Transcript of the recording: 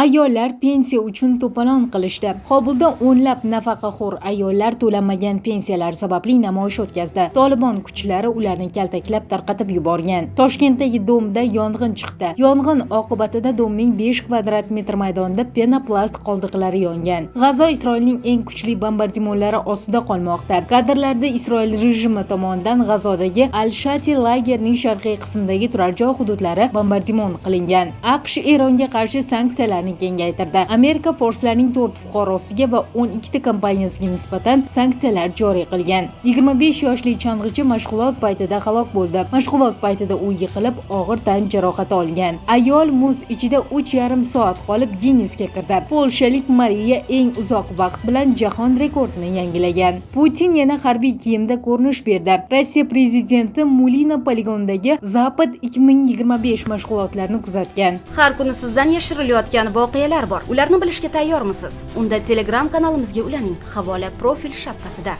Ayollar pensiya uchun to'polon qilishdi. Qobulda o'nlab nafaqaxo'r ayollar to'lanmagan pensiyalar sababli namoyish o'tkazdi. Tolibon kuchlari ularni kaltaklab tarqatib yuborgan. Toshkentdagi domda yong'in chiqdi. Yong'in oqibatida domning 5 kvadrat metr maydonida penoplast qoldiqlari yongan. G'azo Isroilning eng kuchli bombardimonlari ostida qolmoqda. Kadrlarda Isroil rejimi tomonidan G'azodagi Al-Shati lagerining sharqiy qismidagi turar joy hududlari bombardimon qilingan. AQSh Eronga qarshi sanksiyalarni kengaytirdi. Amerika forslarning 4 fuqarosiga va 12 kompaniyasiga nisbatan sanksiyalar joriy qilgan. 25 yoshli chang'ichi mashg'ulot paytida halok bo'ldi. Mashg'ulot paytida u yiqilib, og'ir tan jarohati olgan. Ayol muz ichida 3,5 soat qolib Ginnesga kirdi. Polshalik Mariya eng uzoq vaqt bilan jahon rekordini yangilagan. Putin yana harbiy kiyimda ko'rinish berdi. Rossiya prezidenti Mulino poligonidagi Zapad 2025 mashg'ulotlarini kuzatgan. Har kuni sizdan yashirilayotgan voqealar bor. Ularni bilishga tayyormisiz? Unda Telegram kanalimizga ulaning. Havola profil shapkasida.